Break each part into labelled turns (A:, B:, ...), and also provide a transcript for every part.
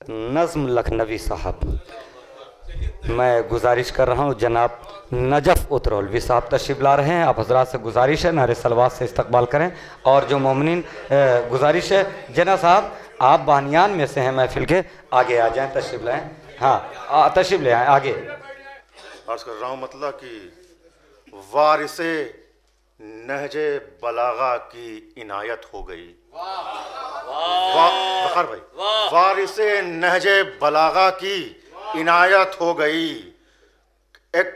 A: नज़्म लखनवी साहब। मैं गुजारिश कर रहा हूँ जनाब नजफ़ उतरौलवी साहब तशरीफ़ ला रहे हैं। आप हज़रात से गुजारिश है नारे सलवात से इस्तकबाल करें। और जो मोमिनीन गुजारिश है जना साहब आप बानियान में से हैं, महफिल के आगे आ जाएं, तशरीफ़ लाएँ। हाँ तशरीफ़ ले आएँ आगे।
B: अर्ज़ कर रहा हूँ मतलब कि वारिसे नहजे बलागा की इनायत हो गई। बकर भाई, वारिसे नहजे बलागा की इनायत हो गई। एक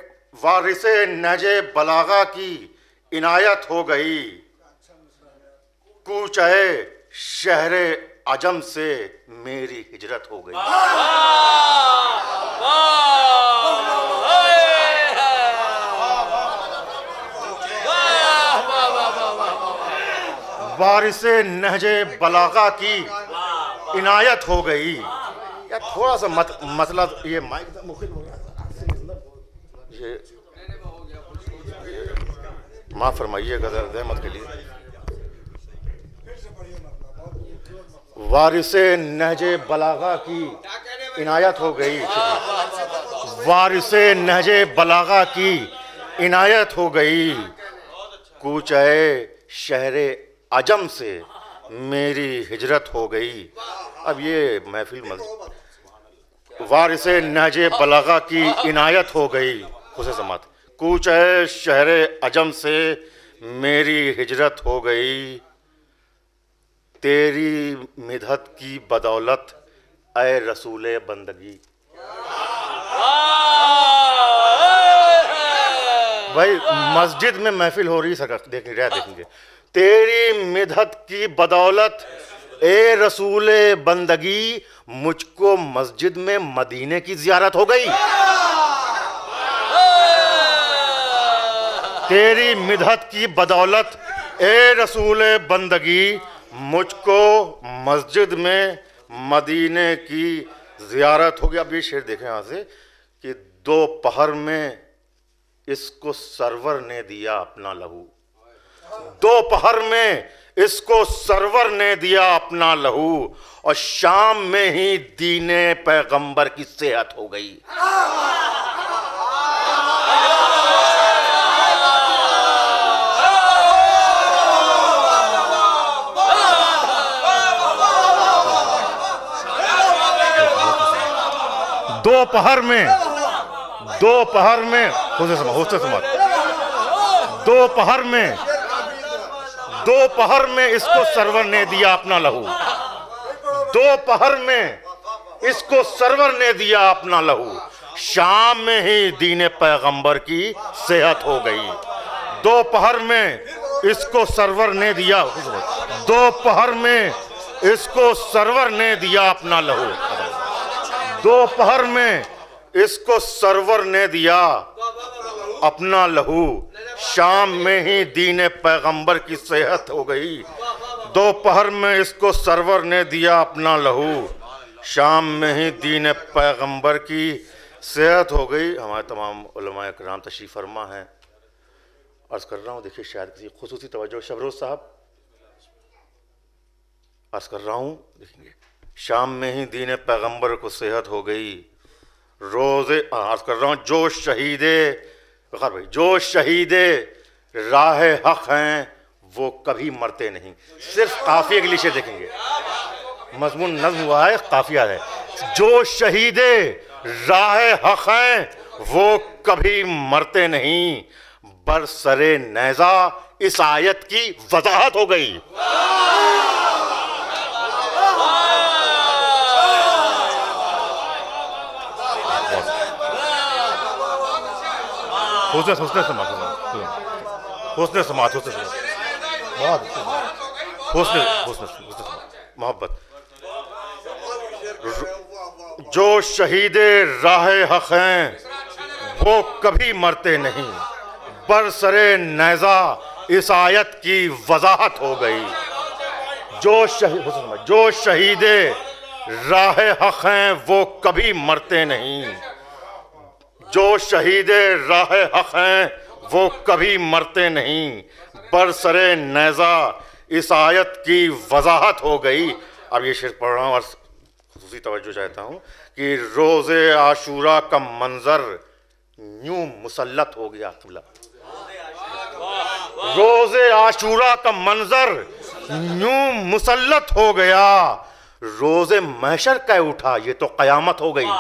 B: वारिसे नहजे बलागा की इनायत हो गई। कूचे शहरे अजम से मेरी हिजरत हो गई। वारिसे नहजे बलागा की इनायत हो गई। यार थोड़ा सा मसला ये माइक मुखिल हो गया, ये माफ़ फरमाइएगा रहमत के लिए। वारिसे नहजे बलागा की इनायत हो गई। वारिसे नहजे बलागा की इनायत हो गई। कूचे शहरे अजम से मेरी हिजरत हो गई। अब ये महफिल वारिसे नहजे बलागा की इनायत हो गई। खुशे समात कूचे शहरे अजम से मेरी हिजरत हो गई। तेरी मिदहत की बदौलत ऐ रसूले बंदगी। भाई मस्जिद में महफिल हो रही सर, देखेंगे। तेरी मिदहत की बदौलत ए रसूले बंदगी मुझको मस्जिद में मदीने की जियारत हो गई। तेरी मिदहत की बदौलत ए रसूले बंदगी मुझको मस्जिद में मदीने की जियारत हो गई। अब ये शेर देखें यहाँ से कि दोपहर में इसको सरवर ने दिया अपना लहू। दोपहर में इसको सरवर ने दिया अपना लहू और शाम में ही दीने पैगंबर की सेहत हो गई। दोपहर में दोपहर में इसको सरवर ने दिया अपना लहू। दोपहर में इसको सरवर ने दिया अपना लहू। शाम में ही दीने पैगंबर की सेहत हो गई। दोपहर में इसको सरवर ने दिया, दोपहर में इसको सरवर ने दिया अपना लहू। दोपहर में इसको सरवर ने दिया अपना लहू। शाम में ही दीने पैगंबर की सेहत हो गई। दोपहर में इसको सरवर ने दिया अपना लहू। शाम में ही दीने पैगंबर की सेहत हो गई। हमारे तमाम उलमाए किराम तशरीफ़ फरमा हैं। अर्ज़ कर रहा हूँ, देखिए शायद किसी खुसूसी तवज्जो शबरोज़ साहब, अर्ज़ कर रहा हूँ, देखेंगे। शाम में ही दीने पैगंबर को सेहत हो गई। रोज़े अर्ज़ कर रहा हूँ, जो शहीदे भाई, जो शहीदे राह हक हैं वो कभी मरते नहीं। सिर्फ काफिया के लिए देखेंगे, मजमून नज़्म हुआ है, काफिया है। जो शहीदे राह हक हैं वो कभी मरते नहीं। बरसरे नेज़ा इस आयत की वजाहत हो गई। हुस्न मोहब्बत। जो शहीदे राह हक हैं वो कभी मरते नहीं। बरसरे नेज़ा इस आयत की वजाहत हो गई। जो शहीदे राह हक हैं वो कभी मरते नहीं। जो शहीदे राह हक हैं वो कभी मरते नहीं। बरसरे नेज़ा इस आयत की वजाहत हो गई। अब ये शेर पढ़ रहा हूँ और खसूसी तवज्जो चाहता हूँ कि रोज़े आशूरा का मंजर यूं मुसल्लत हो गया क़िबला। रोज़े आशूरा का मंजर यूं मुसल्लत हो गया, रोज़े महशर कह उठा ये तो क़यामत हो गई।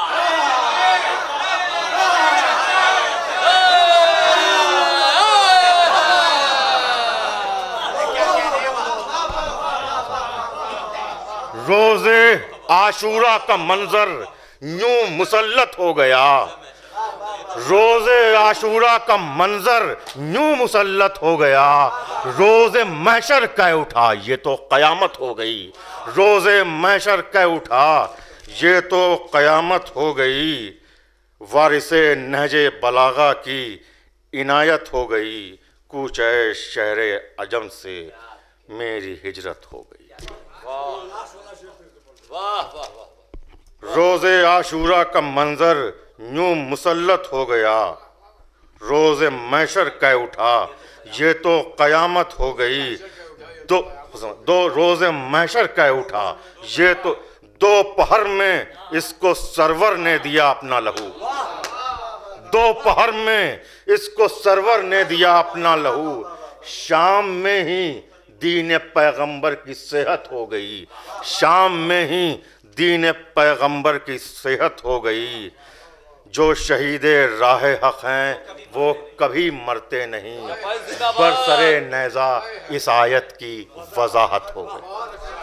B: रोज़े आशूरा का मंजर यूं मुसल्लत हो गया, रोज़े आशूरा का मंजर यूं मुसल्लत हो गया, रोज़े महशर कह उठा ये तो क़यामत हो गई। रोज़े महशर कह उठा ये तो क़यामत हो गई, वारिसे नहजे बलागा की इनायत हो गई, कूचे शहरे अजम से मेरी हिजरत हो गई। रोज़े आशूरा का मंजर यूं मुसल्लत हो गया, रोज़े महशर कह उठा ये तो क़यामत हो गई। दो रोज़े महशर कह उठा ये तो दोपहर में इसको सरवर ने दिया अपना लहू। दोपहर में इसको सरवर ने दिया अपना लहू, शाम में ही दीन पैगंबर की सेहत हो गई। शाम में ही दीन पैगंबर की सेहत हो गई। जो शहीदे राह हक हैं वो कभी मरते नहीं, बरसरे नेज़ा इस आयत की वजाहत हो गई।